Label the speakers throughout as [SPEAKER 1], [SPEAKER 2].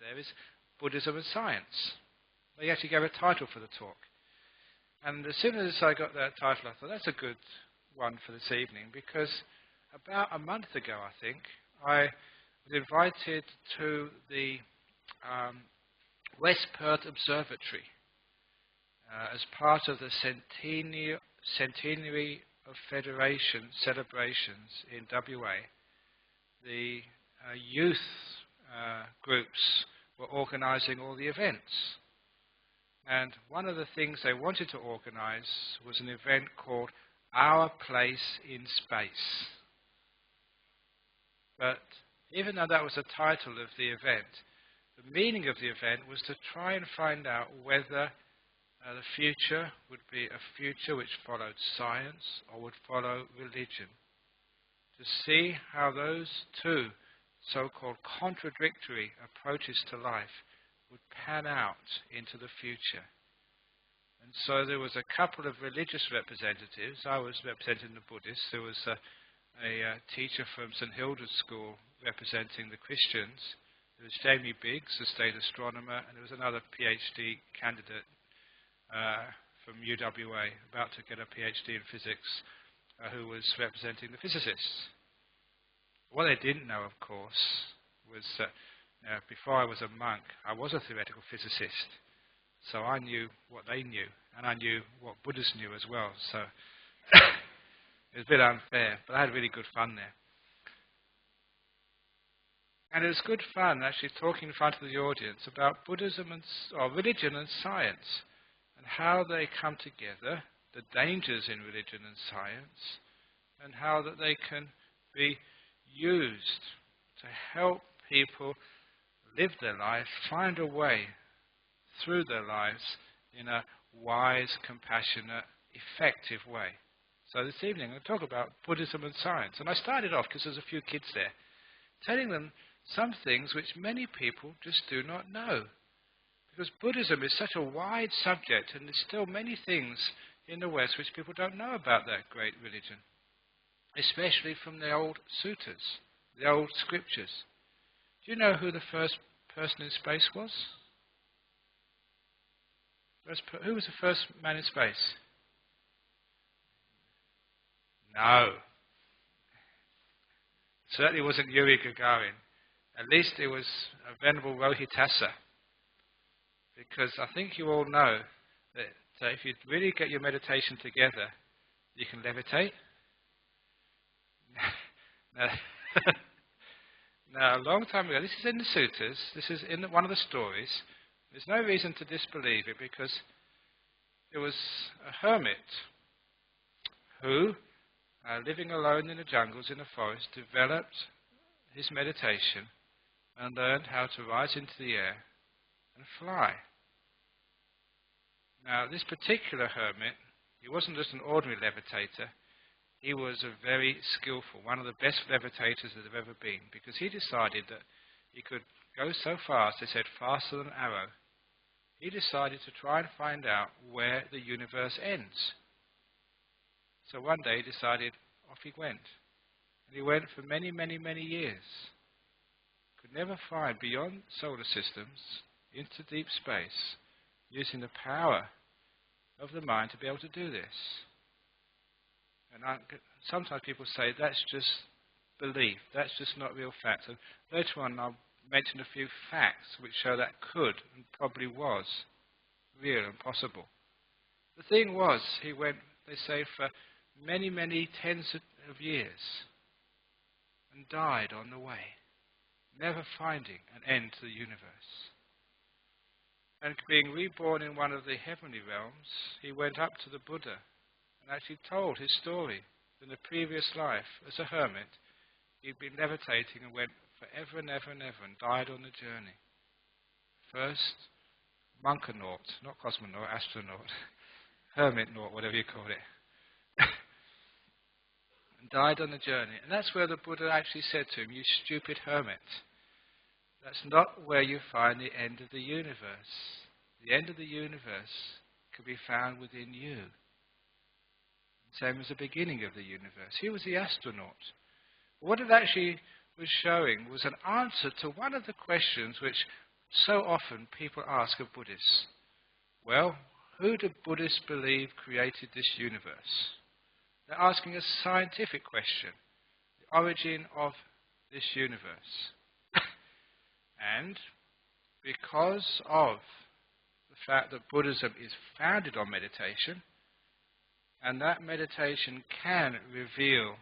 [SPEAKER 1] there is Buddhism and Science. They actually gave a title for the talk. And as soon as I got that title, I thought, that's a good one for this evening, because about a month ago, I think, I was invited to the West Perth Observatory as part of the centenary of Federation celebrations in WA. The youth groups were organising all the events. And one of the things they wanted to organise was an event called Our Place in Space. But even though that was the title of the event, the meaning of the event was to try and find out whether the future would be a future which followed science or would follow religion. To see how those two so-called contradictory approaches to life would pan out into the future. And so there was a couple of religious representatives. I was representing the Buddhists. There was a teacher from St Hilda's School representing the Christians. There was Jamie Biggs, the state astronomer, and there was another PhD candidate from UWA, about to get a PhD in physics, who was representing the physicists. What they didn't know, of course, was that before I was a monk, I was a theoretical physicist. So I knew what they knew, and I knew what Buddhists knew as well. So it was a bit unfair, but I had really good fun there. And it was good fun actually talking in front of the audience about Buddhism or religion and science, and how they come together, the dangers in religion and science, and how that they can be used to help people live their life, find a way through their lives in a wise, compassionate, effective way. So this evening I'll talk about Buddhism and science. And I started off, because there's a few kids there, telling them some things which many people just do not know. Because Buddhism is such a wide subject, and there's still many things in the West which people don't know about that great religion, especially from the old suttas, the old scriptures. Do you know who the first person in space was? Who was the first man in space? No. Certainly wasn't Yuri Gagarin. At least it was a Venerable Rohitasa. Because I think you all know that if you really get your meditation together, you can levitate. Now, a long time ago, this is in the suttas, this is in one of the stories. There's no reason to disbelieve it, because it was a hermit who, living alone in the jungles, in the forest, developed his meditation and learned how to rise into the air and fly. Now, this particular hermit, he wasn't just an ordinary levitator. He was a very skillful, one of the best levitators that have ever been, because he decided that he could go so fast, they said faster than an arrow. He decided to try and find out where the universe ends. So one day he decided, off he went. And he went for many, many, many years. Could never find beyond solar systems, into deep space, using the power of the mind to be able to do this. And sometimes people say that's just belief, that's just not real facts. And later on I'll mention a few facts which show that could and probably was real and possible. The thing was, he went, they say, for many, many tens of years and died on the way, never finding an end to the universe. And being reborn in one of the heavenly realms, he went up to the Buddha and actually told his story. In the previous life, as a hermit, he'd been levitating and went forever and ever and ever and died on the journey. First, monkonaut, not cosmonaut, astronaut, hermitnaut, whatever you call it. And died on the journey. And that's where the Buddha actually said to him, you stupid hermit, that's not where you find the end of the universe. The end of the universe can be found within you. Same as the beginning of the universe. He was the astronaut. What it actually was showing was an answer to one of the questions which So often people ask of Buddhists, well, who do Buddhists believe created this universe? They're asking a scientific question, the origin of this universe. And because of the fact that Buddhism is founded on meditation, and that meditation can reveal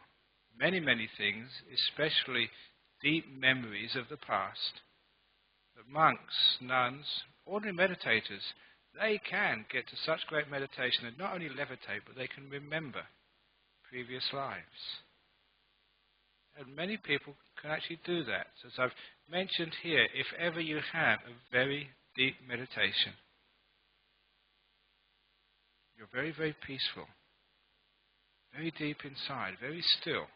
[SPEAKER 1] many, many things, especially deep memories of the past, that monks, nuns, ordinary meditators, they can get to such great meditation and not only levitate, but they can remember previous lives. And many people can actually do that. As I've mentioned here, if ever you have a very deep meditation, you're very, very peaceful, very deep inside, very still.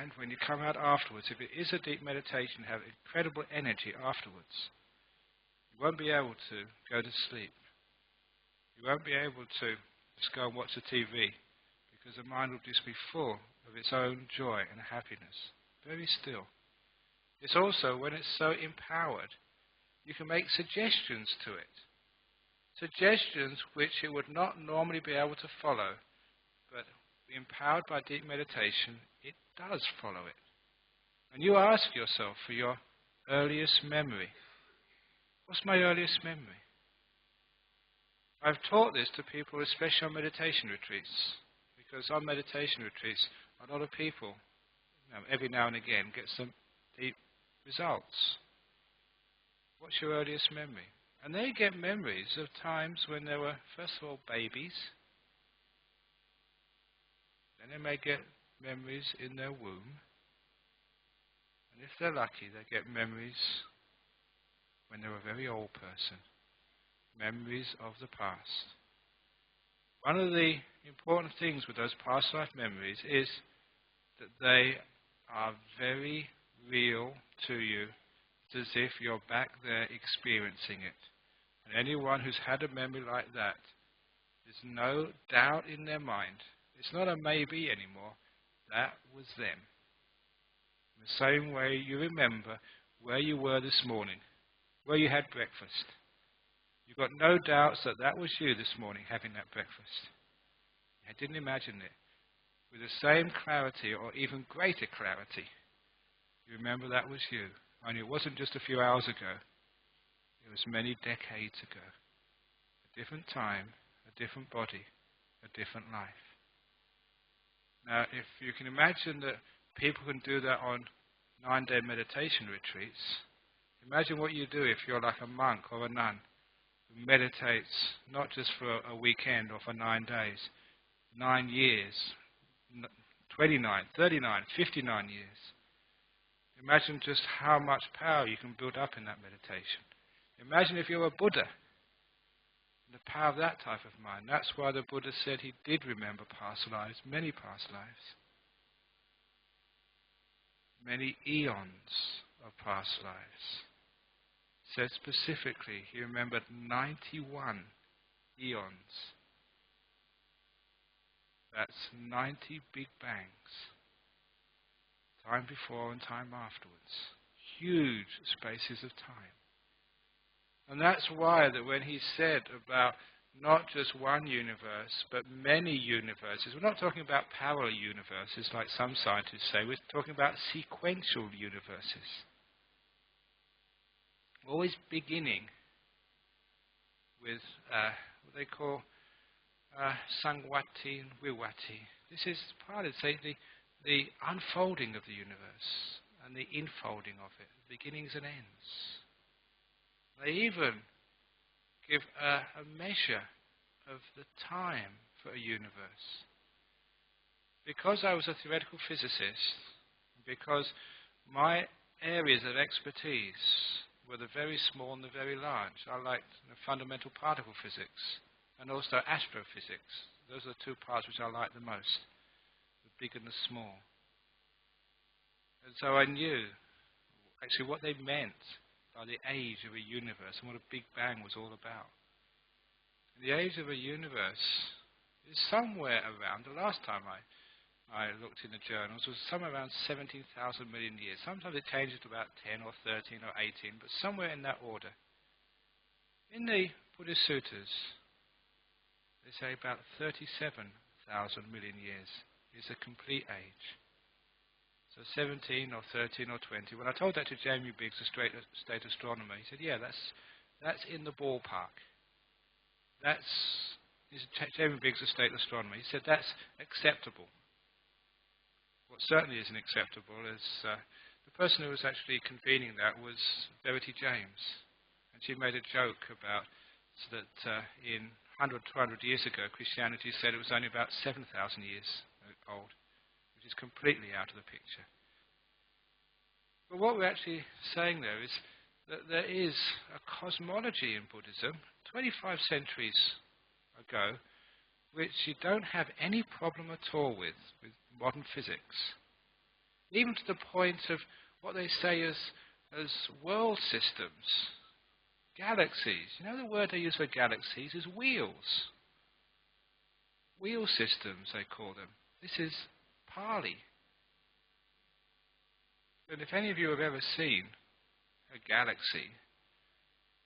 [SPEAKER 1] And when you come out afterwards, if it is a deep meditation, you have incredible energy afterwards. You won't be able to go to sleep. You won't be able to just go and watch the TV, because the mind will just be full of its own joy and happiness. Very still. It's also, when it's so empowered, you can make suggestions to it. Suggestions which it would not normally be able to follow, but empowered by deep meditation, it does follow it. And you ask yourself for your earliest memory. What's my earliest memory? I've taught this to people, especially on meditation retreats, because on meditation retreats, a lot of people, every now and again, get some deep results. What's your earliest memory? And they get memories of times when they were, first of all, babies. Then they may get memories in their womb. And if they're lucky, they get memories when they were a very old person. Memories of the past. One of the important things with those past life memories is that they are very real to you. It's as if you're back there experiencing it. And anyone who's had a memory like that, there's no doubt in their mind. It's not a maybe anymore. That was them. In the same way you remember where you were this morning, where you had breakfast. You've got no doubts that that was you this morning having that breakfast. I didn't imagine it. With the same clarity or even greater clarity, you remember that was you. Only it wasn't just a few hours ago. It was many decades ago. A different time, a different body, a different life. Now, if you can imagine that people can do that on 9-day meditation retreats, imagine what you do if you're like a monk or a nun who meditates not just for a weekend or for 9 days, 9 years, 29, 39, 59 years. Imagine just how much power you can build up in that meditation. Imagine if you're a Buddha, the power of that type of mind. That's why the Buddha said he did remember past lives, many past lives. Many eons of past lives. Said specifically, he remembered 91 eons. That's 90 big bangs. Time before and time afterwards. Huge spaces of time. And that's why that when he said about not just one universe, but many universes, we're not talking about parallel universes like some scientists say, we're talking about sequential universes. Always beginning with what they call Sangwati and Viwati. This is part of, say, the unfolding of the universe and the infolding of it, beginnings and ends. They even give a measure of the time for a universe. Because I was a theoretical physicist, because my areas of expertise were the very small and the very large. I liked fundamental particle physics and also astrophysics. Those are the two parts which I liked the most, the big and the small. And so I knew actually what they meant by the age of a universe and what a Big Bang was all about. And the age of a universe is somewhere around, the last time I I looked in the journals, was somewhere around 17,000 million years. Sometimes it changes to about 10 or 13 or 18, but somewhere in that order. In the Buddhist Suttas, they say about 37,000 million years is a complete age. So 17 or 13 or 20. When I told that to Jamie Biggs, the state astronomer, he said, yeah, that's in the ballpark. Jamie Biggs, the state astronomer, he said that's acceptable. What certainly isn't acceptable is the person who was actually convening that was Verity James. And she made a joke about that in 100, 200 years ago, Christianity said it was only about 7,000 years old, which is completely out of the picture. But what we're actually saying there is that there is a cosmology in Buddhism, 25 centuries ago, which you don't have any problem at all with modern physics. Even to the point of what they say as world systems, galaxies. You know the word they use for galaxies is wheels. Wheel systems, they call them. This is Pali. And if any of you have ever seen a galaxy,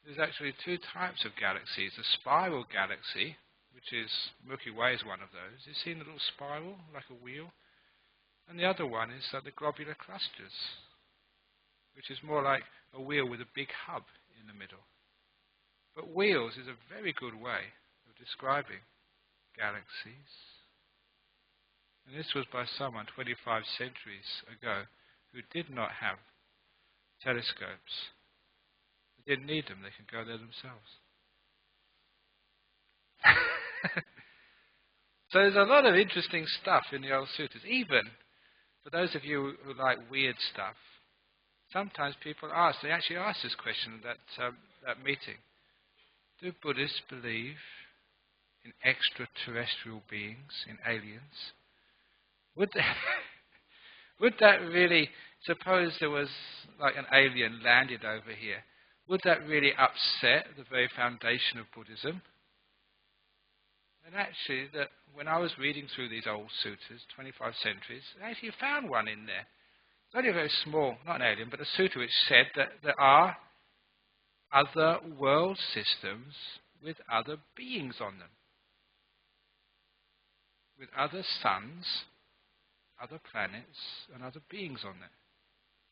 [SPEAKER 1] there's actually two types of galaxies. A spiral galaxy, which is Milky Way is one of those. You've seen a little spiral, like a wheel. And the other one is like the globular clusters, which is more like a wheel with a big hub in the middle. But wheels is a very good way of describing galaxies. And this was by someone 25 centuries ago who did not have telescopes. They didn't need them, they could go there themselves. So there's a lot of interesting stuff in the old suttas. Even for those of you who like weird stuff, sometimes people ask, they actually asked this question at that meeting. Do Buddhists believe in extraterrestrial beings, in aliens? Would that really, suppose there was like an alien landed over here, would that really upset the very foundation of Buddhism? And actually, that when I was reading through these old suttas, 25 centuries, I actually found one in there. It's only a very small, not an alien, but a sutta which said that there are other world systems with other beings on them. With other suns, other planets, and other beings on them.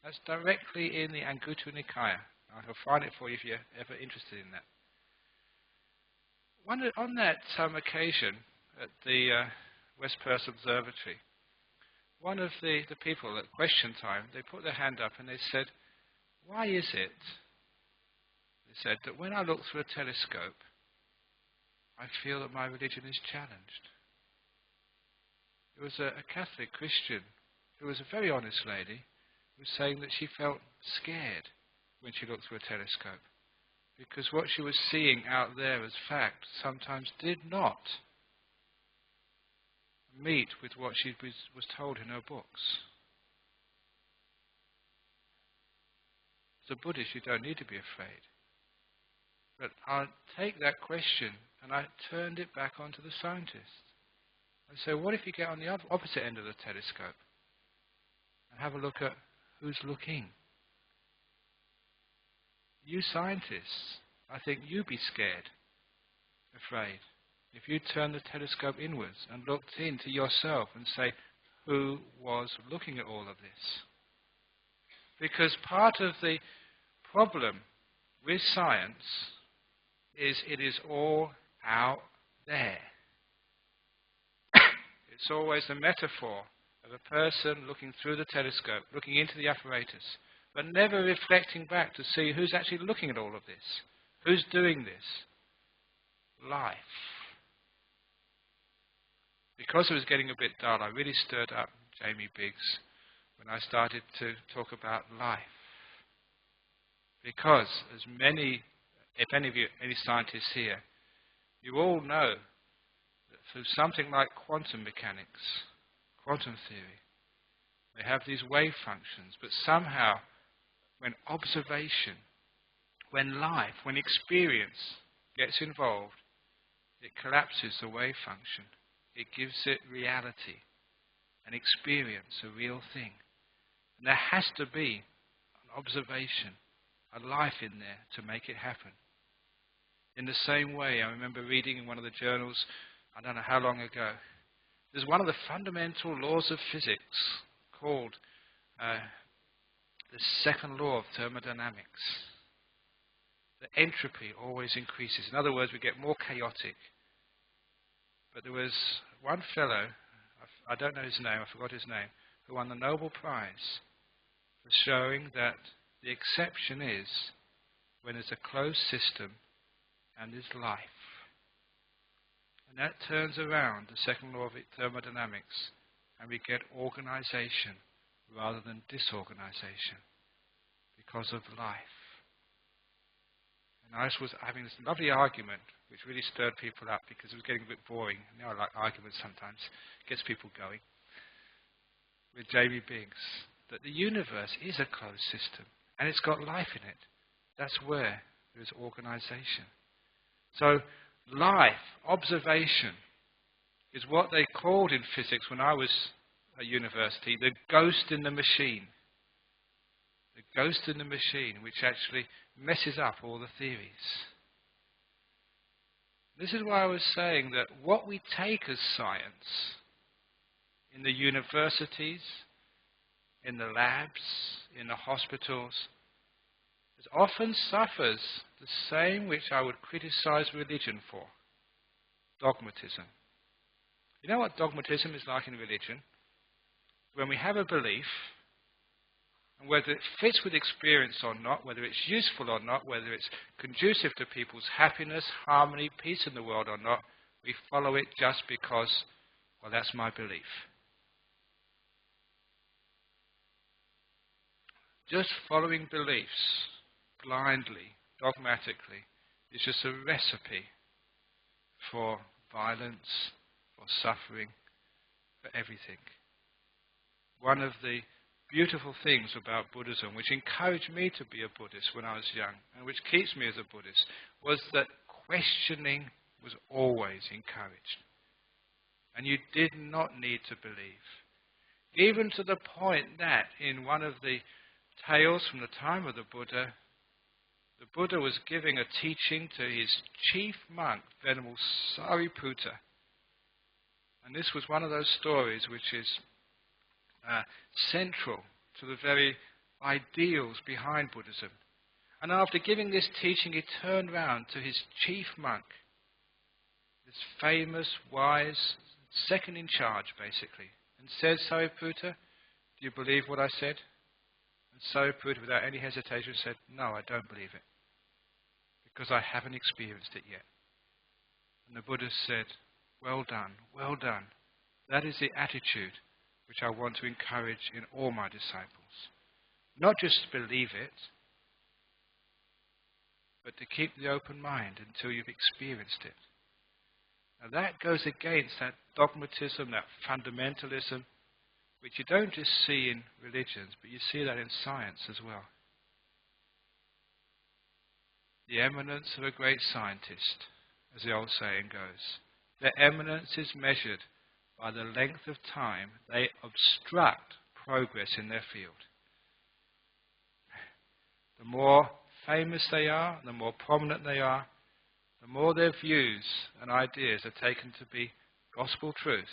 [SPEAKER 1] That's directly in the Anguttara Nikaya. I'll find it for you if you're ever interested in that. On that occasion at the West Perth Observatory, one of the people at question time, they put their hand up and they said, why is it, they said, that when I look through a telescope, I feel that my religion is challenged? There was a Catholic Christian who was a very honest lady who was saying that she felt scared when she looked through a telescope, because what she was seeing out there as fact sometimes did not meet with what she was told in her books. As a Buddhist, you don't need to be afraid. But I take that question and I turned it back onto the scientists. I say, what if you get on the opposite end of the telescope and have a look at who's looking? You scientists, I think you'd be scared, afraid, if you turned the telescope inwards and looked into yourself and say, who was looking at all of this? Because part of the problem with science is it is all out there. It's always a metaphor of a person looking through the telescope, looking into the apparatus, but never reflecting back to see who's actually looking at all of this. Who's doing this? Life. Because it was getting a bit dull, I really stirred up Jamie Biggs when I started to talk about life. Because as many, if any of you, any scientists here, you all know that through something like quantum mechanics, quantum theory, they have these wave functions, but somehow when observation, when life, when experience gets involved, it collapses the wave function. It gives it reality. and experience a real thing. And there has to be an observation, a life in there to make it happen. In the same way, I remember reading in one of the journals, I don't know how long ago, there's one of the fundamental laws of physics called the second law of thermodynamics. The entropy always increases. In other words, we get more chaotic. But there was one fellow, I don't know his name, I forgot his name, who won the Nobel Prize for showing that the exception is when there's a closed system and there's life. And that turns around the second law of thermodynamics, and we get organization rather than disorganization because of life. And I was having this lovely argument which really stirred people up because it was getting a bit boring. You know, I like arguments sometimes. It gets people going. With Jamie Biggs, that the universe is a closed system and it's got life in it. That's where there is organization. So life, observation, is what they called in physics when I was at university, the ghost in the machine. The ghost in the machine, which actually messes up all the theories. This is why I was saying that what we take as science in the universities, in the labs, in the hospitals, it often suffers the same which I would criticize religion for: dogmatism. You know what dogmatism is like in religion? When we have a belief, and whether it fits with experience or not, whether it's useful or not, whether it's conducive to people's happiness, harmony, peace in the world or not, we follow it just because, well, that's my belief. Just following beliefs blindly, dogmatically, is just a recipe for violence, for suffering, for everything. One of the beautiful things about Buddhism, which encouraged me to be a Buddhist when I was young, and which keeps me as a Buddhist, was that questioning was always encouraged. And you did not need to believe. Even to the point that in one of the tales from the time of the Buddha was giving a teaching to his chief monk, Venerable Sariputta. And this was one of those stories which is central to the very ideals behind Buddhism. And after giving this teaching, he turned round to his chief monk, this famous, wise, second in charge, basically, and said, Sariputta, do you believe what I said? And Sariputta, without any hesitation, said, no, I don't believe it, because I haven't experienced it yet. And the Buddha said, well done, well done. That is the attitude which I want to encourage in all my disciples. Not just to believe it, but to keep the open mind until you've experienced it. Now that goes against that dogmatism, that fundamentalism, which you don't just see in religions, but you see that in science as well. The eminence of a great scientist, as the old saying goes, their eminence is measured by the length of time they obstruct progress in their field. The more famous they are, the more prominent they are, the more their views and ideas are taken to be gospel truth,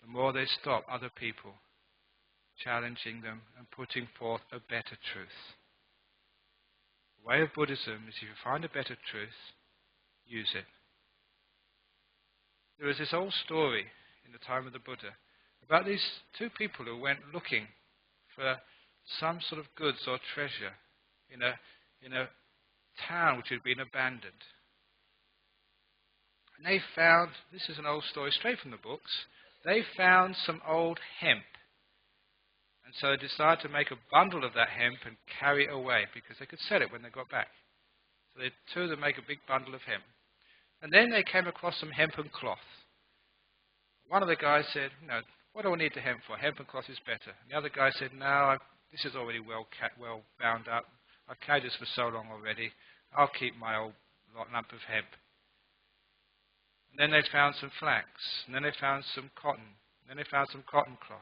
[SPEAKER 1] the more they stop other people challenging them and putting forth a better truth. The way of Buddhism is if you find a better truth, use it. There was this old story in the time of the Buddha about these two people who went looking for some sort of goods or treasure in a town which had been abandoned. And they found, this is an old story straight from the books, they found some old hemp. And so they decided to make a bundle of that hemp and carry it away because they could sell it when they got back. So the two of them make a big bundle of hemp. And then they came across some hempen cloth. One of the guys said, no, what do I need the hemp for? Hempen cloth is better. And the other guy said, no, this is already well bound up. I've carried this for so long already. I'll keep my old lump of hemp. And then they found some flax. And then they found some cotton. And Then they found some cotton cloth.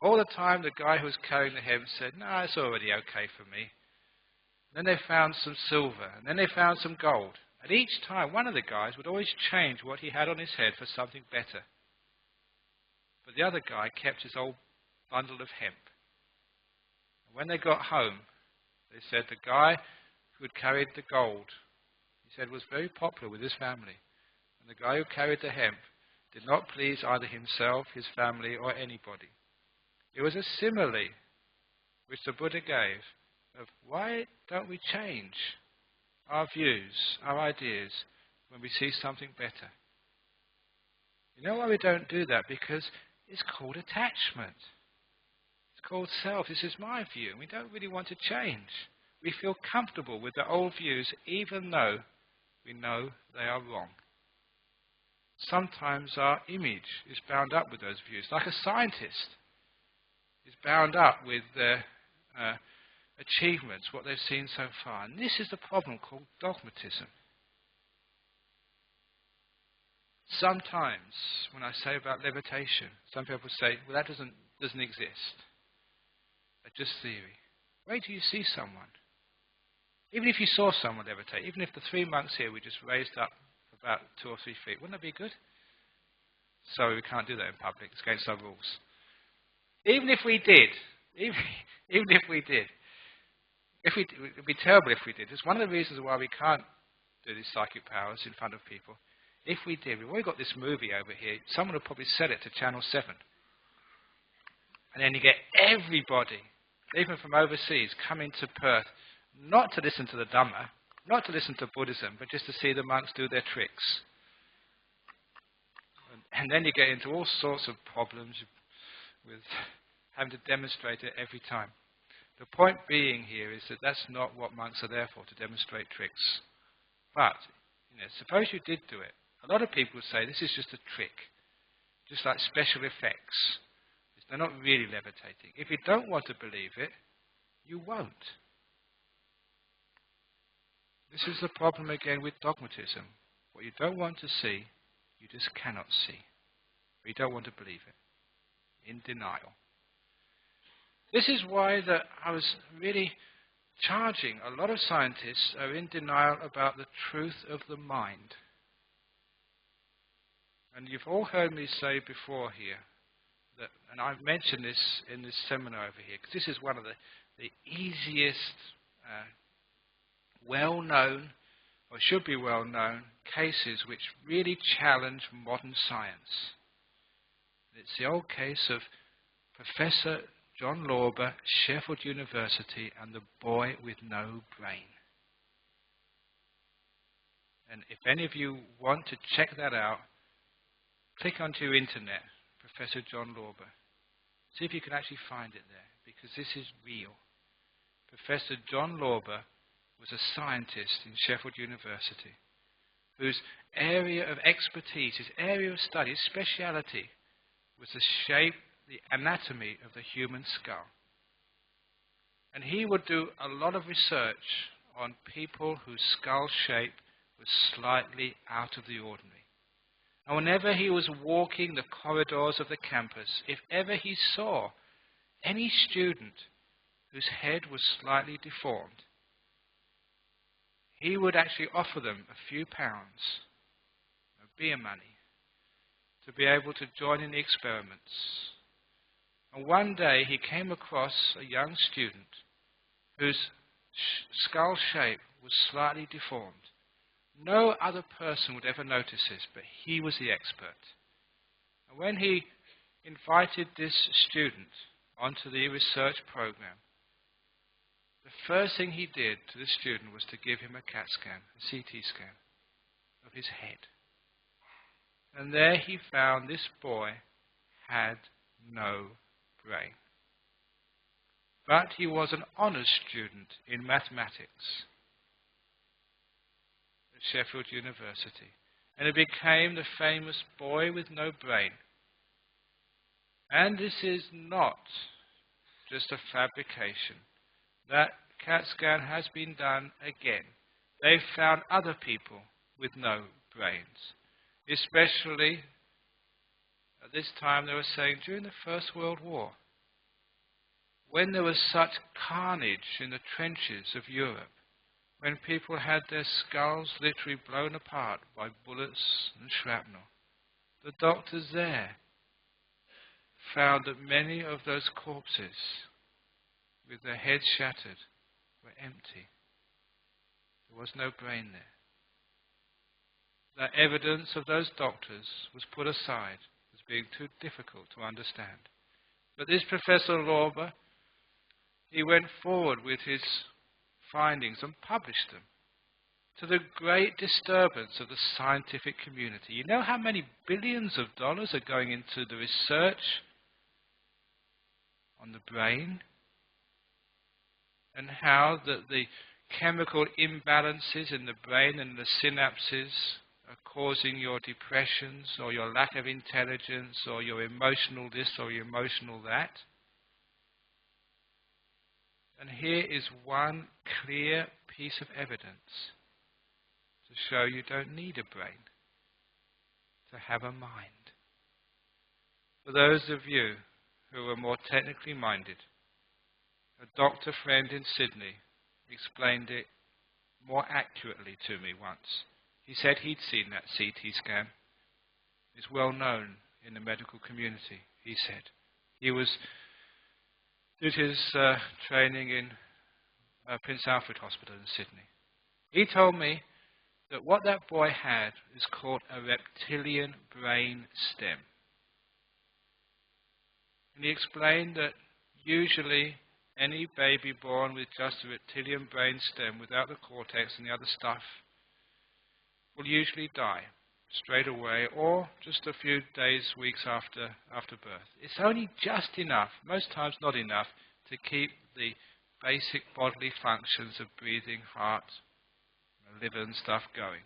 [SPEAKER 1] All the time the guy who was carrying the hemp said, "No, it's already okay for me." Then they found some silver, and then they found some gold. And each time, one of the guys would always change what he had on his head for something better. But the other guy kept his old bundle of hemp. And when they got home, they said the guy who had carried the gold, he said, was very popular with his family. And the guy who carried the hemp did not please either himself, his family, or anybody. It was a simile which the Buddha gave of why don't we change our views, our ideas, when we see something better? You know why we don't do that? Because it's called attachment. It's called self. This is my view, and we don't really want to change. We feel comfortable with the old views, even though we know they are wrong. Sometimes our image is bound up with those views, like a scientist is bound up with their achievements, what they've seen so far. And this is the problem called dogmatism. Sometimes, when I say about levitation, some people say, well, that doesn't exist. It's just theory. Wait till you see someone. Even if you saw someone levitate, even if the 3 monks here we just raised up about 2 or 3 feet, wouldn't that be good? Sorry, we can't do that in public. It's against our rules. Even if we did, it would be terrible if we did. It's one of the reasons why we can't do these psychic powers in front of people. If we did, we've already got this movie over here. Someone would probably sell it to Channel 7. And then you get everybody, even from overseas, coming to Perth, not to listen to the Dhamma, not to listen to Buddhism, but just to see the monks do their tricks. And then you get into all sorts of problems with having to demonstrate it every time. The point being here is that that's not what monks are there for, to demonstrate tricks. But, suppose you did do it. A lot of people would say this is just a trick, just like special effects. They're not really levitating. If you don't want to believe it, you won't. This is the problem again with dogmatism. What you don't want to see, you just cannot see. Or you don't want to believe it. In denial. This is why that I was really charging. A lot of scientists are in denial about the truth of the mind. And you've all heard me say before here, that, and I've mentioned this in this seminar over here, because this is one of the easiest, well-known, or should be well-known, cases which really challenge modern science. It's the old case of Professor John Lorber, Sheffield University, and the boy with no brain. And if any of you want to check that out, click onto your internet, Professor John Lorber. See if you can actually find it there, because this is real. Professor John Lorber was a scientist in Sheffield University, whose area of expertise, his area of study, his speciality, was the shape, the anatomy of the human skull. And he would do a lot of research on people whose skull shape was slightly out of the ordinary. And whenever he was walking the corridors of the campus, if ever he saw any student whose head was slightly deformed, he would actually offer them a few pounds of beer money to be able to join in the experiments. And one day he came across a young student whose skull shape was slightly deformed. No other person would ever notice this, but he was the expert. And when he invited this student onto the research program, the first thing he did to the student was to give him a CAT scan, a CT scan of his head. And there he found this boy had no brain. But he was an honours student in mathematics at Sheffield University. And he became the famous boy with no brain. And this is not just a fabrication. That CAT scan has been done again. They've found other people with no brains, especially At this time they were saying during the First World War, when there was such carnage in the trenches of Europe, when people had their skulls literally blown apart by bullets and shrapnel, the doctors there found that many of those corpses, with their heads shattered, were empty. There was no brain there. The evidence of those doctors was put aside as being too difficult to understand. But this Professor Lorber, he went forward with his findings and published them, to the great disturbance of the scientific community. You know how many billions of dollars are going into the research on the brain, and how that the chemical imbalances in the brain and the synapses are causing your depressions or your lack of intelligence or your emotional this or your emotional that. And here is one clear piece of evidence to show you don't need a brain to have a mind. For those of you who are more technically minded, a doctor friend in Sydney explained it more accurately to me once. He said he'd seen that CT scan. It's well known in the medical community, he said. He did his training in Prince Alfred Hospital in Sydney. He told me that what that boy had is called a reptilian brain stem. And he explained that usually any baby born with just a reptilian brain stem without the cortex and the other stuff will usually die straight away or just a few days, weeks after birth. It's only just enough, most times not enough, to keep the basic bodily functions of breathing, heart, liver and stuff going.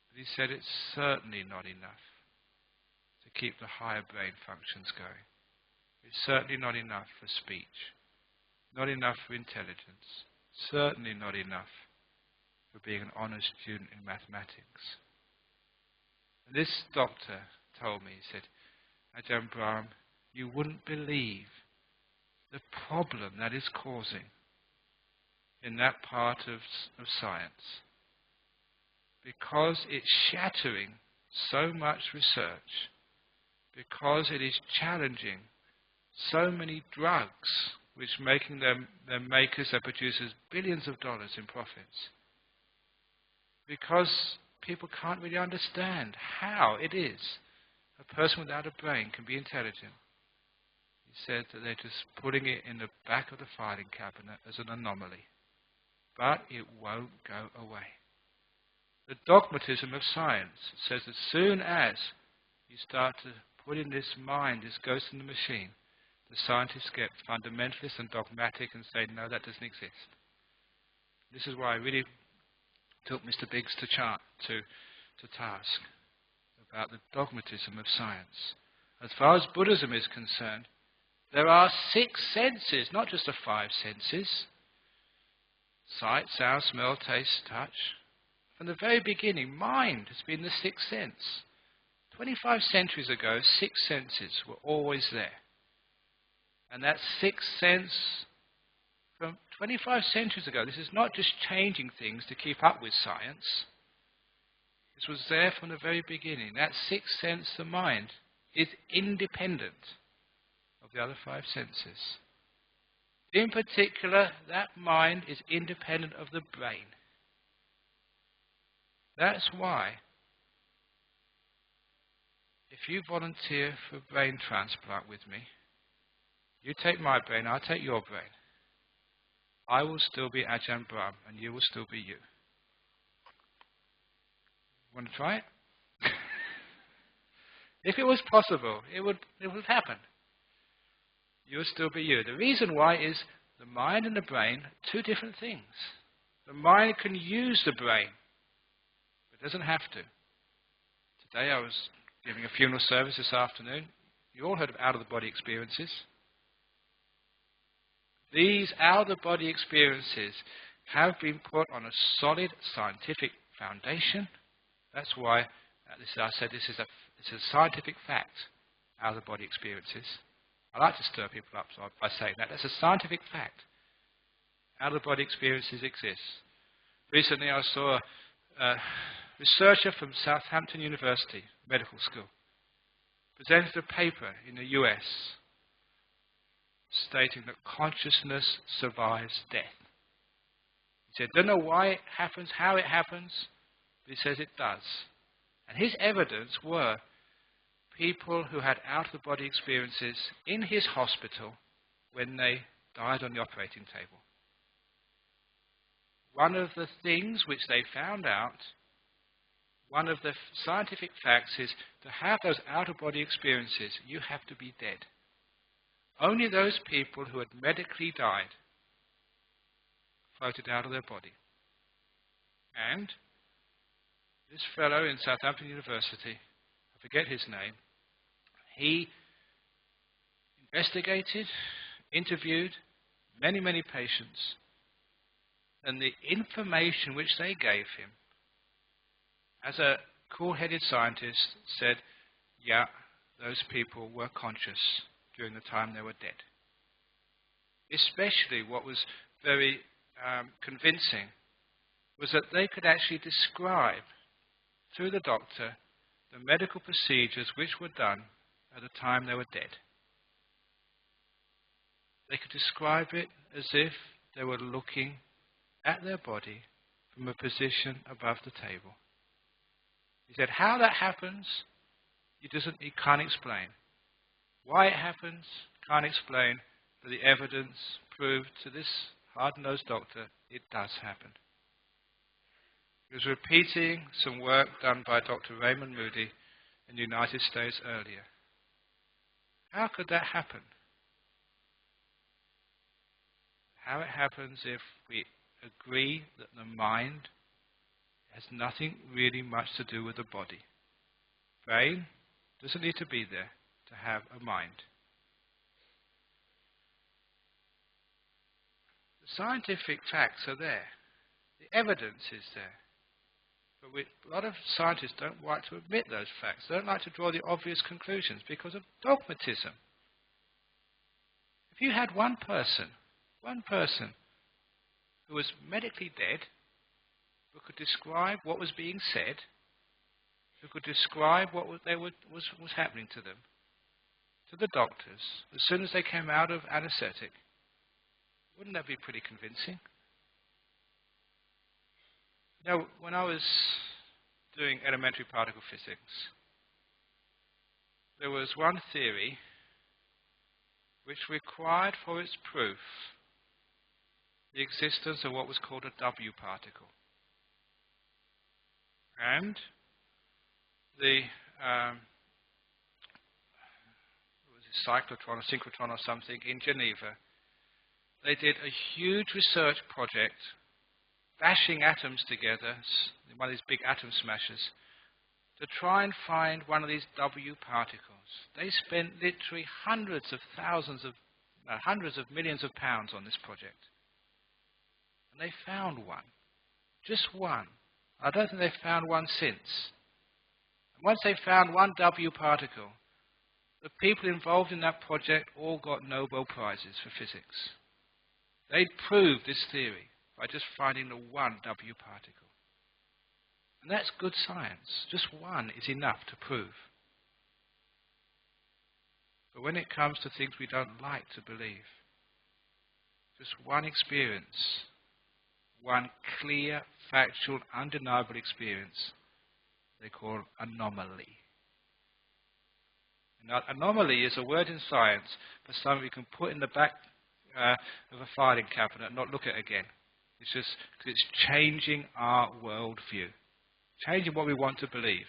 [SPEAKER 1] But he said it's certainly not enough to keep the higher brain functions going. It's certainly not enough for speech, not enough for intelligence, certainly not enough for being an honest student in mathematics. And this doctor told me, he said, Ajahn Brahm, you wouldn't believe the problem that is causing in that part of science, because it's shattering so much research, because it is challenging so many drugs, which making them their makers, their producers, billions of dollars in profits, because people can't really understand how it is a person without a brain can be intelligent. He said that they're just putting it in the back of the filing cabinet as an anomaly. But it won't go away. The dogmatism of science says as soon as you start to put in this mind, this ghost in the machine, the scientists get fundamentalist and dogmatic and say, no, that doesn't exist. This is why I really took Mr. Biggs to task about the dogmatism of science. As far as Buddhism is concerned, there are 6 senses, not just the 5 senses. Sight, sound, smell, taste, touch. From the very beginning, mind has been the 6th sense. 25 centuries ago, 6 senses were always there. And that 6th sense from 25 centuries ago, this is not just changing things to keep up with science. This was there from the very beginning. That 6th sense, the mind, is independent of the other 5 senses. In particular, that mind is independent of the brain. That's why, if you volunteer for a brain transplant with me, you take my brain, I'll take your brain. I will still be Ajahn Brahm, and you will still be you. Want to try it? If it was possible, it would happen. You will still be you. The reason why is the mind and the brain are 2 different things. The mind can use the brain, but it doesn't have to. Today I was giving a funeral service this afternoon. You all heard of out-of-the-body experiences. These out-of-the-body experiences have been put on a solid scientific foundation. That's why I said this is a It's a scientific fact, out-of-body experiences. I like to stir people up by saying that. That's a scientific fact. Out-of-body experiences exist. Recently I saw a researcher from Southampton University Medical School presented a paper in the US stating that consciousness survives death. He said, don't know why it happens, how it happens, but he says it does. And his evidence were people who had out-of-the-body experiences in his hospital when they died on the operating table. One of the things which they found out, one of the scientific facts is to have those out-of-body experiences, you have to be dead. Only those people who had medically died floated out of their body. And this fellow in Southampton University, I forget his name, he investigated, interviewed many, many patients, and the information which they gave him, as a cool-headed scientist, said, yeah, those people were conscious during the time they were dead. Especially what was very convincing was that they could actually describe through the doctor the medical procedures which were done at the time they were dead. They could describe it as if they were looking at their body from a position above the table. He said, how that happens, he can't explain. Why it happens, can't explain, but the evidence proved to this hard-nosed doctor it does happen. He was repeating some work done by Dr. Raymond Moody in the United States earlier. How could that happen? How it happens if we agree that the mind has nothing really much to do with the body. Brain doesn't need to be there to have a mind. The scientific facts are there. The evidence is there. But a lot of scientists don't like to admit those facts. They don't like to draw the obvious conclusions because of dogmatism. If you had one person who was medically dead, who could describe what was being said, who could describe what was happening to them, to the doctors, as soon as they came out of anesthetic, wouldn't that be pretty convincing? Now, when I was doing elementary particle physics, there was one theory which required for its proof the existence of what was called a W particle. And the cyclotron or synchrotron or something in Geneva, they did a huge research project bashing atoms together, one of these big atom smashers, to try and find one of these W particles. They spent literally hundreds of millions of pounds on this project. And they found one. Just one. I don't think they've found one since. And once they found one W particle, the people involved in that project all got Nobel Prizes for physics. They proved this theory by just finding the one W particle. And that's good science. Just one is enough to prove. But when it comes to things we don't like to believe, just one experience, one clear, factual, undeniable experience, they call anomaly. Now, anomaly is a word in science for something we can put in the back of a filing cabinet and not look at again. It's just because it's changing our worldview, changing what we want to believe,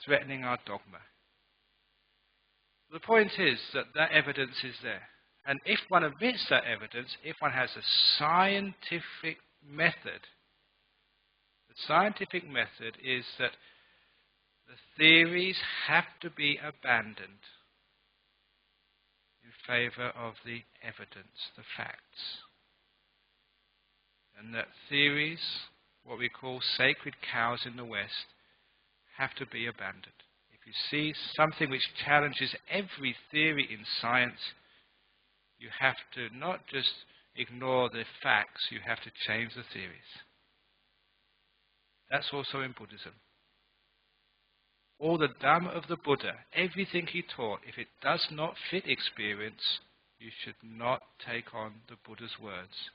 [SPEAKER 1] threatening our dogma. The point is that that evidence is there. And if one admits that evidence, if one has a scientific method, the scientific method is that the theories have to be abandoned in favor of the evidence, the facts. And that theories, what we call sacred cows in the West, have to be abandoned. If you see something which challenges every theory in science, you have to not just ignore the facts, you have to change the theories. That's also in Buddhism. All the Dharma of the Buddha, everything he taught, if it does not fit experience, you should not take on the Buddha's words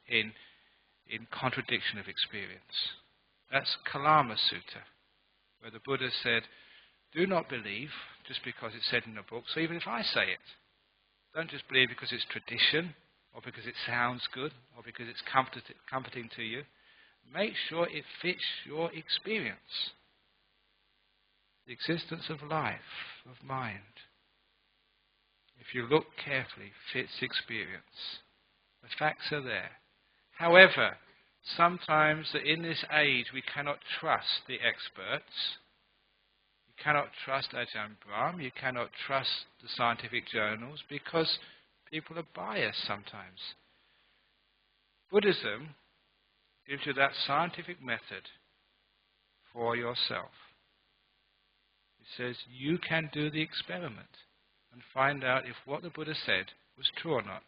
[SPEAKER 1] in contradiction of experience. That's Kalama Sutta, where the Buddha said, do not believe just because it's said in a book, so even if I say it, don't just believe because it's tradition, or because it sounds good, or because it's comforting to you. Make sure it fits your experience. The existence of life, of mind, if you look carefully, fits experience. The facts are there. However, sometimes in this age we cannot trust the experts. You cannot trust Ajahn Brahm. You cannot trust the scientific journals because people are biased sometimes. Buddhism gives you that scientific method for yourself. It says you can do the experiment and find out if what the Buddha said was true or not.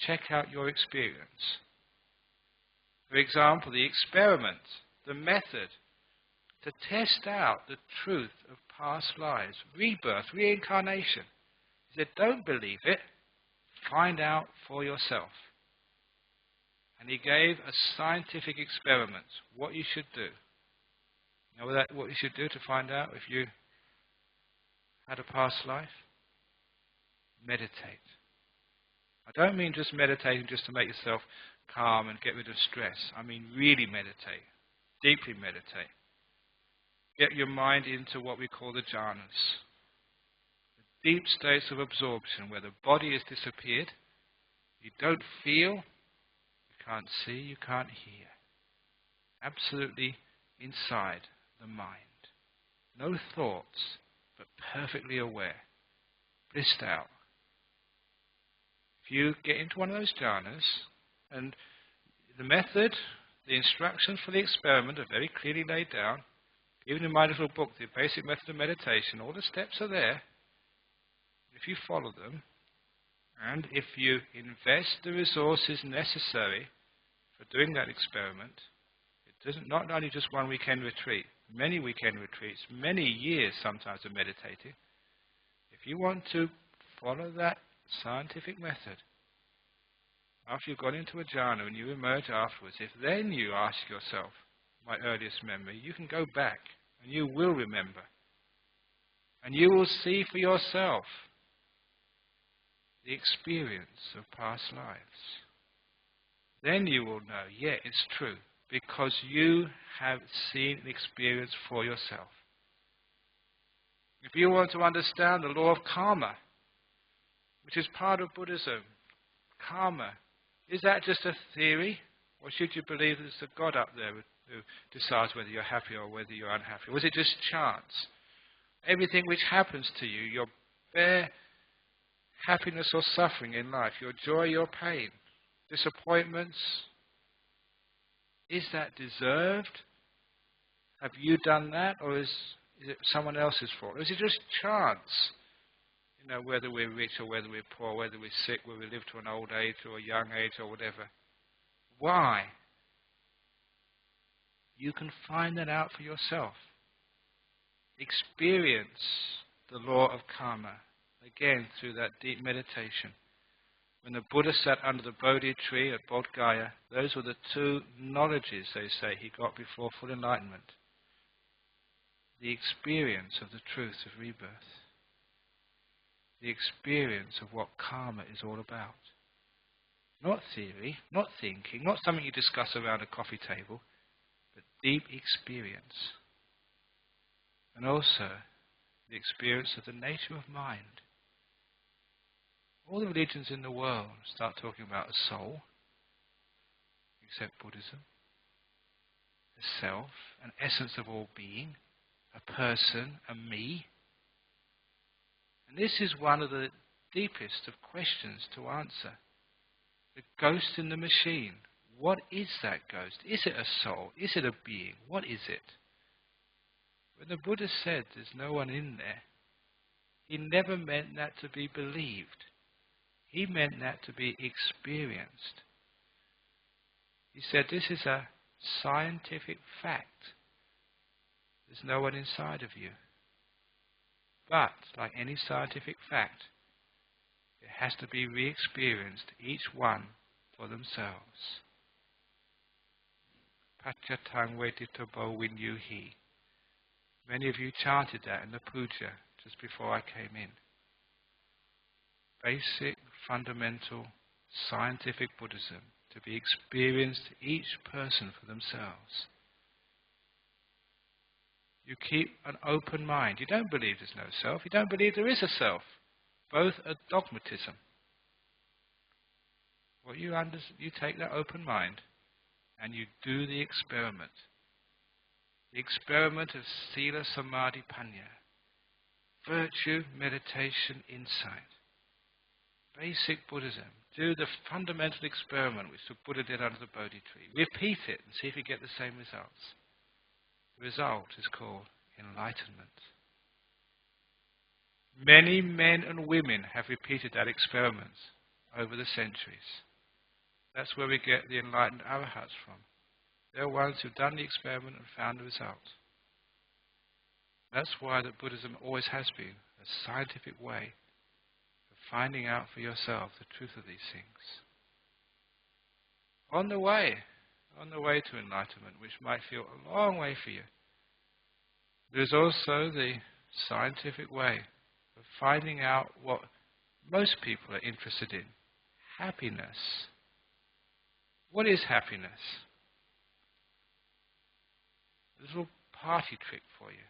[SPEAKER 1] Check out your experience. For example, the experiment, the method to test out the truth of past lives, rebirth, reincarnation. He said, don't believe it, find out for yourself. And he gave a scientific experiment, what you should do. You know what you should do to find out if you had a past life? Meditate. I don't mean just meditating just to make yourself calm and get rid of stress. I mean really meditate, deeply meditate. Get your mind into what we call the jhanas, the deep states of absorption where the body has disappeared, you don't feel, you can't see, you can't hear. Absolutely inside the mind. No thoughts, but perfectly aware, blissed out. If you get into one of those jhanas, and the method, the instructions for the experiment are very clearly laid down. Even in my little book, The Basic Method of Meditation, all the steps are there. If you follow them, and if you invest the resources necessary for doing that experiment, it doesn't not only just one weekend retreat, many weekend retreats, many years sometimes of meditating. If you want to follow that scientific method, after you've gone into a jhana and you emerge afterwards, if then you ask yourself, my earliest memory, you can go back and you will remember. And you will see for yourself the experience of past lives. Then you will know, yeah, it's true, because you have seen and experienced for yourself. If you want to understand the law of karma, which is part of Buddhism, karma, is that just a theory? Or should you believe there's a God up there who decides whether you're happy or whether you're unhappy? Was it just chance? Everything which happens to you, your bare happiness or suffering in life, your joy, your pain, disappointments, is that deserved? Have you done that? Or is it someone else's fault? Or is it just chance? You know, whether we're rich or whether we're poor, whether we're sick, whether we live to an old age or a young age or whatever. Why? You can find that out for yourself. Experience the law of karma, again through that deep meditation. When the Buddha sat under the Bodhi tree at Bodh Gaya, those were the two knowledges, they say, he got before full enlightenment. The experience of the truth of rebirth. The experience of what karma is all about. Not theory, not thinking, not something you discuss around a coffee table, but deep experience. And also the experience of the nature of mind. All the religions in the world start talking about a soul, except Buddhism. A self, an essence of all being, a person, a me. And this is one of the deepest of questions to answer. The ghost in the machine. What is that ghost? Is it a soul? Is it a being? What is it? When the Buddha said there's no one in there, he never meant that to be believed. He meant that to be experienced. He said this is a scientific fact. There's no one inside of you. But, like any scientific fact, it has to be re-experienced, each one for themselves. Pachatang veditabo vinyuhi. Many of you chanted that in the puja just before I came in. Basic, fundamental, scientific Buddhism to be experienced each person for themselves. You keep an open mind. You don't believe there's no self. You don't believe there is a self. Both are dogmatism. What you take that open mind and you do the experiment. The experiment of Sila Samadhi Panya. Virtue, meditation, insight. Basic Buddhism. Do the fundamental experiment which the Buddha did under the Bodhi tree. Repeat it and see if you get the same results. The result is called enlightenment. Many men and women have repeated that experiment over the centuries. That's where we get the enlightened arahats from. They're ones who've done the experiment and found the result. That's why that Buddhism always has been a scientific way of finding out for yourself the truth of these things. On the way to enlightenment, which might feel a long way for you, there's also the scientific way of finding out what most people are interested in. Happiness. What is happiness? A little party trick for you.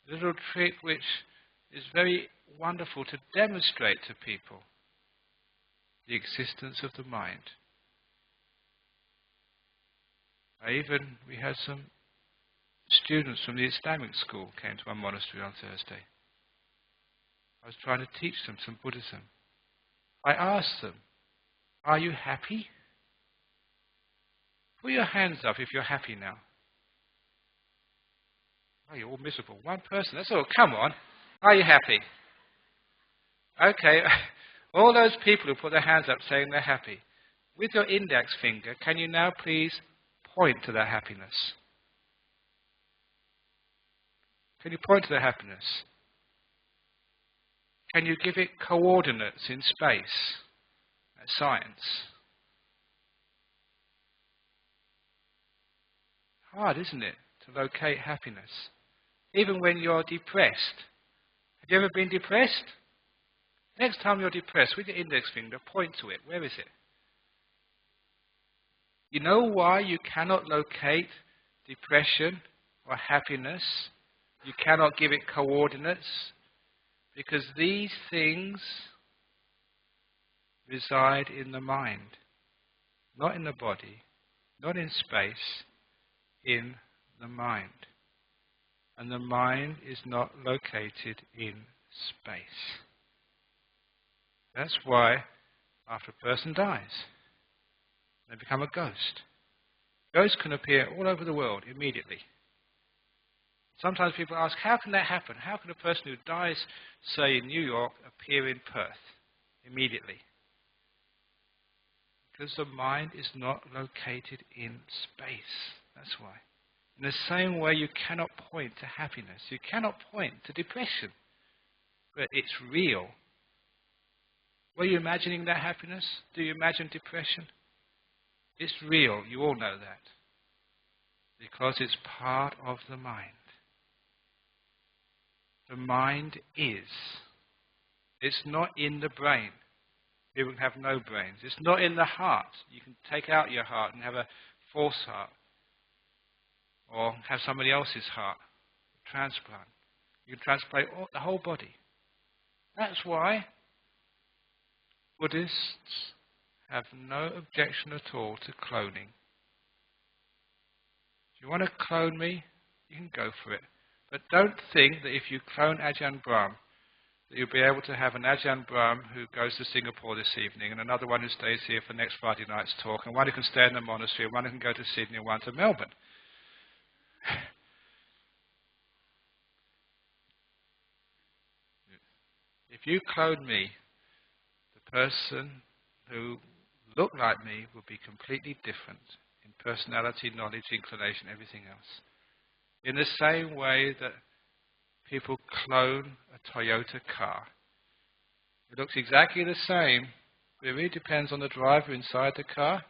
[SPEAKER 1] A little trick which is very wonderful to demonstrate to people the existence of the mind. We had some students from the Islamic school came to our monastery on Thursday. I was trying to teach them some Buddhism. I asked them, are you happy? Put your hands up if you're happy now. Oh, you're all miserable. One person, that's all. Come on. Are you happy? Okay. All those people who put their hands up saying they're happy. With your index finger, can you now please point to their happiness? Can you point to their happiness? Can you give it coordinates in space? That's science. Hard, isn't it, to locate happiness? Even when you're depressed. Have you ever been depressed? Next time you're depressed, with your index finger, point to it. Where is it? You know why you cannot locate depression or happiness? You cannot give it coordinates? Because these things reside in the mind, not in the body, not in space, in the mind. And the mind is not located in space. That's why after a person dies, they become a ghost. Ghosts can appear all over the world immediately. Sometimes people ask, how can that happen? How can a person who dies, say, in New York, appear in Perth immediately? Because the mind is not located in space. That's why. In the same way, you cannot point to happiness. You cannot point to depression. But it's real. Were you imagining that happiness? Do you imagine depression? It's real. You all know that. Because it's part of the mind. The mind is. It's not in the brain. People have no brains. It's not in the heart. You can take out your heart and have a false heart. Or have somebody else's heart. Transplant. You can transplant the whole body. That's why Buddhists have no objection at all to cloning. If you want to clone me, you can go for it. But don't think that if you clone Ajahn Brahm, that you'll be able to have an Ajahn Brahm who goes to Singapore this evening, and another one who stays here for next Friday night's talk, and one who can stay in the monastery, and one who can go to Sydney, and one to Melbourne. if you clone me, the person who looked like me would be completely different in personality, knowledge, inclination, everything else. In the same way that people clone a Toyota car. It looks exactly the same, but it really depends on the driver inside the car.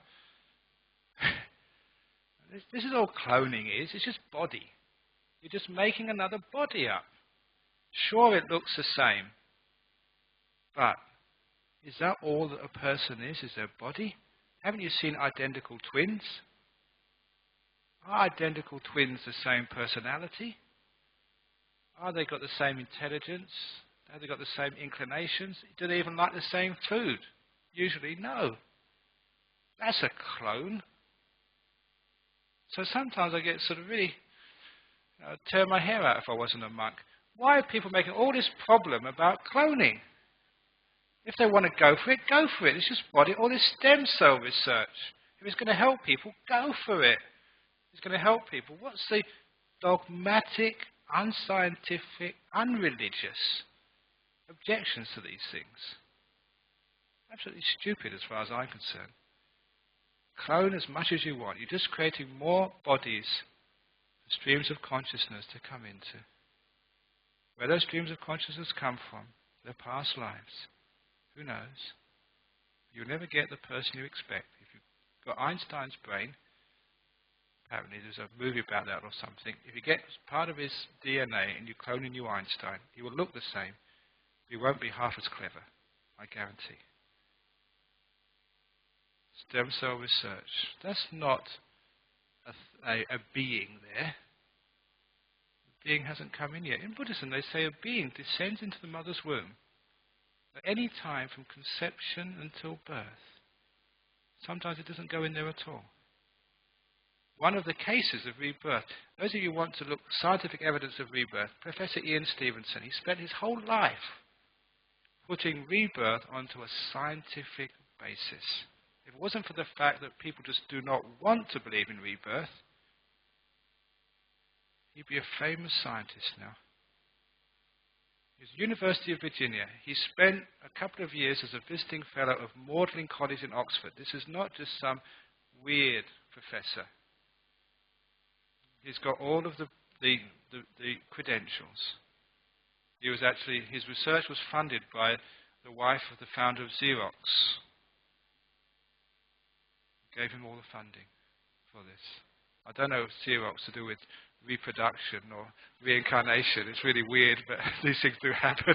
[SPEAKER 1] This is all cloning is. It's just body. You're just making another body up. Sure, it looks the same, but is that all that a person is their body? Haven't you seen identical twins? Are identical twins the same personality? Are they got the same intelligence? Have they got the same inclinations? Do they even like the same food? Usually no. That's a clone. So sometimes I get sort of really tear my hair out if I wasn't a monk. Why are people making all this problem about cloning? If they want to go for it, go for it. It's just body, all this stem cell research. If it's going to help people, go for it. It's going to help people. What's the dogmatic, unscientific, unreligious objections to these things? Absolutely stupid as far as I'm concerned. Clone as much as you want. You're just creating more bodies, streams of consciousness to come into. Where those streams of consciousness come from, their past lives, who knows? You'll never get the person you expect. If you've got Einstein's brain, apparently there's a movie about that or something, if you get part of his DNA and you clone a new Einstein, he will look the same, but he won't be half as clever, I guarantee. Stem cell research, that's not a being there. The being hasn't come in yet. In Buddhism they say a being descends into the mother's womb at any time from conception until birth. Sometimes it doesn't go in there at all. One of the cases of rebirth, those of you who want to look at scientific evidence of rebirth, Professor Ian Stevenson, he spent his whole life putting rebirth onto a scientific basis. If it wasn't for the fact that people just do not want to believe in rebirth, he'd be a famous scientist now. He was at the University of Virginia. He spent a couple of years as a visiting fellow of Magdalen College in Oxford. This is not just some weird professor. He's got all of the credentials. He was actually, his research was funded by the wife of the founder of Xerox. Gave him all the funding for this. I don't know if Xerox to do with reproduction or reincarnation. It's really weird, but these things do happen.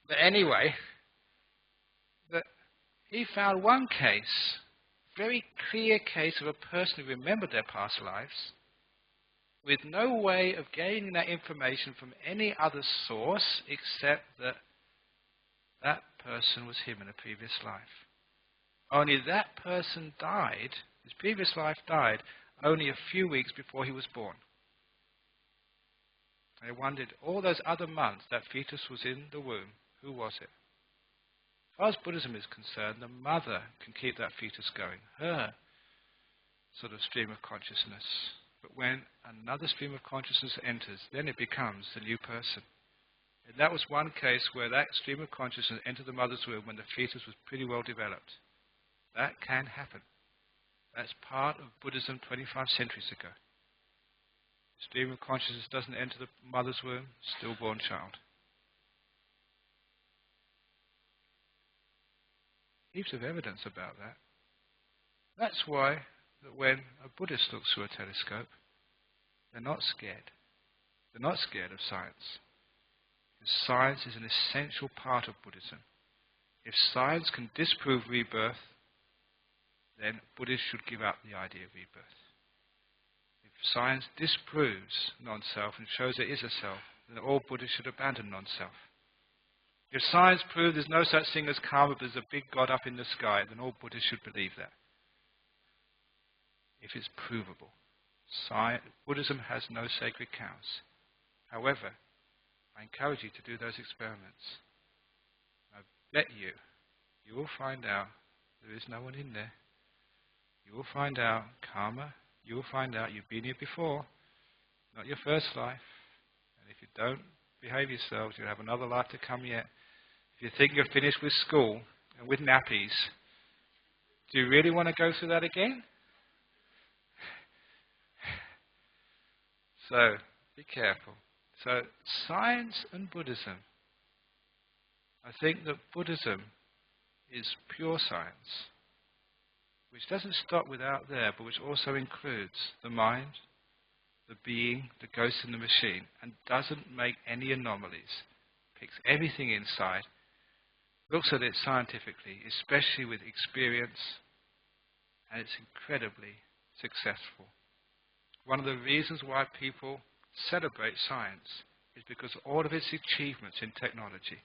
[SPEAKER 1] But anyway, he found one case, very clear case of a person who remembered their past lives with no way of gaining that information from any other source except that that person was him in a previous life. Only that person died, his previous life died, only a few weeks before he was born. They wondered, all those other months that fetus was in the womb, who was it? As far as Buddhism is concerned, the mother can keep that fetus going, her sort of stream of consciousness. But when another stream of consciousness enters, then it becomes the new person. And that was one case where that stream of consciousness entered the mother's womb when the fetus was pretty well developed. That can happen. That's part of Buddhism 25 centuries ago. Stream of consciousness doesn't enter the mother's womb, stillborn child. Heaps of evidence about that. That's why that when a Buddhist looks through a telescope, they're not scared. They're not scared of science. Because science is an essential part of Buddhism. If science can disprove rebirth, then Buddhists should give up the idea of rebirth. If science disproves non-self and shows there is a self, then all Buddhists should abandon non-self. If science proves there's no such thing as karma, but there's a big God up in the sky, then all Buddhists should believe that. If it's provable. Buddhism has no sacred cows. However, I encourage you to do those experiments. I bet you will find out there is no one in there. You will find out karma. You will find out you've been here before, not your first life. And if you don't behave yourselves. You'll have another life to come yet. If you think you're finished with school and with nappies, do you really want to go through that again? So, be careful. So, science and Buddhism. I think that Buddhism is pure science, which doesn't stop with out there, but which also includes the mind, the being, the ghost in the machine, and doesn't make any anomalies. Picks everything inside, looks at it scientifically, especially with experience, and it's incredibly successful. One of the reasons why people celebrate science is because of all of its achievements in technology.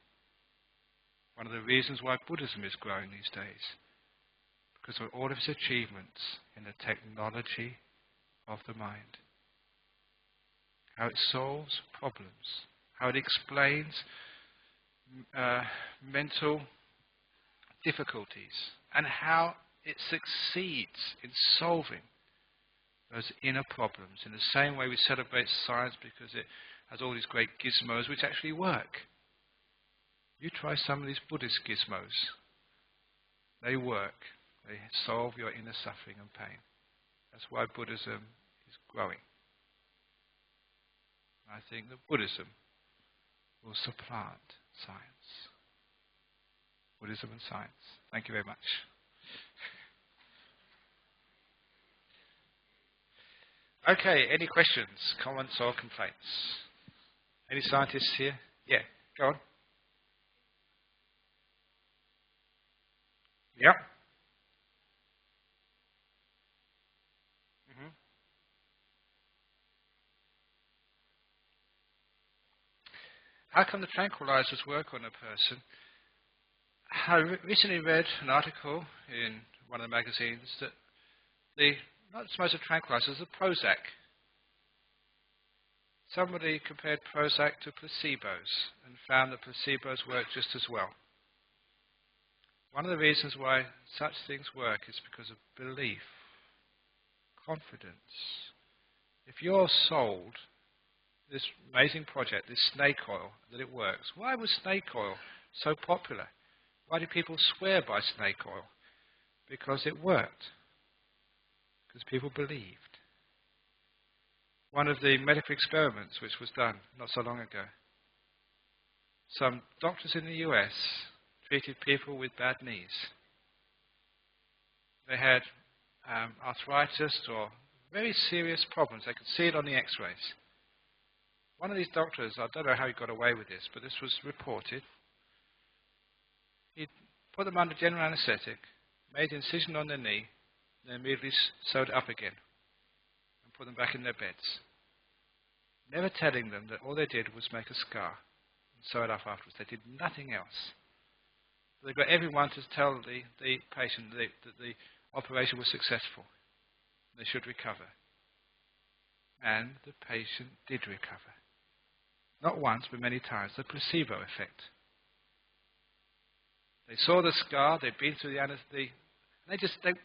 [SPEAKER 1] One of the reasons why Buddhism is growing these days, because of all of its achievements in the technology of the mind. How it solves problems, how it explains mental difficulties, and how it succeeds in solving those inner problems in the same way we celebrate science because it has all these great gizmos which actually work. You try some of these Buddhist gizmos. They work. They solve your inner suffering and pain. That's why Buddhism is growing. I think that Buddhism will supplant science. Buddhism and science. Thank you very much. Okay, any questions, comments or complaints? Any scientists here? Yeah, go on. Yep. Mm-hmm. How come the tranquilizers work on a person? I recently read an article in one of the magazines that not so much the tranquilizers, the Prozac. Somebody compared Prozac to placebos and found that placebos work just as well. One of the reasons why such things work is because of belief, confidence. If you're sold this amazing project, this snake oil, that it works, why was snake oil so popular? Why do people swear by snake oil? Because it worked. Because people believed. One of the medical experiments which was done not so long ago, some doctors in the US treated people with bad knees. They had arthritis or very serious problems. They could see it on the x-rays. One of these doctors, I don't know how he got away with this, but this was reported. He put them under general anesthetic, made an incision on their knee, then immediately sewed it up again and put them back in their beds. Never telling them that all they did was make a scar and sew it up afterwards. They did nothing else. They got everyone to tell the patient that the operation was successful. They should recover. And the patient did recover. Not once, but many times. The placebo effect. They saw the scar, they'd been through the anesthesia.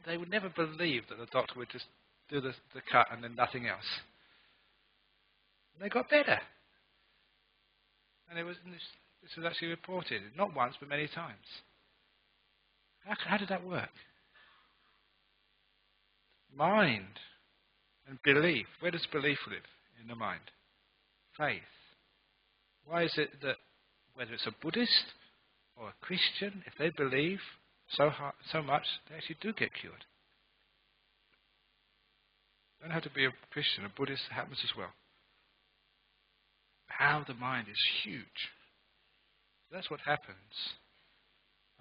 [SPEAKER 1] They would never believe that the doctor would just do the cut and then nothing else. And they got better. And this was actually reported, not once, but many times. How did that work? Mind and belief. Where does belief live in the mind? Faith. Why is it that whether it's a Buddhist or a Christian, if they believe so much, they actually do get cured? You don't have to be a Christian. A Buddhist happens as well. How the mind is huge. That's what happens.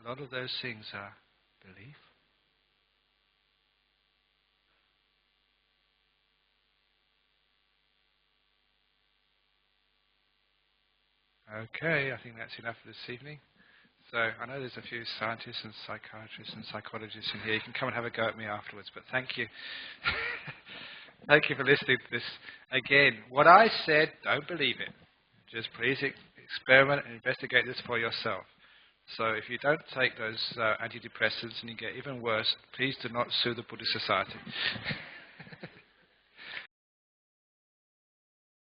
[SPEAKER 1] A lot of those things are belief. Okay, I think that's enough for this evening. So I know there's a few scientists and psychiatrists and psychologists in here. You can come and have a go at me afterwards, but thank you. Thank you for listening to this. Again, what I said, don't believe it. Just please experiment and investigate this for yourself. So if you don't take those antidepressants and you get even worse, please do not sue the Buddhist Society.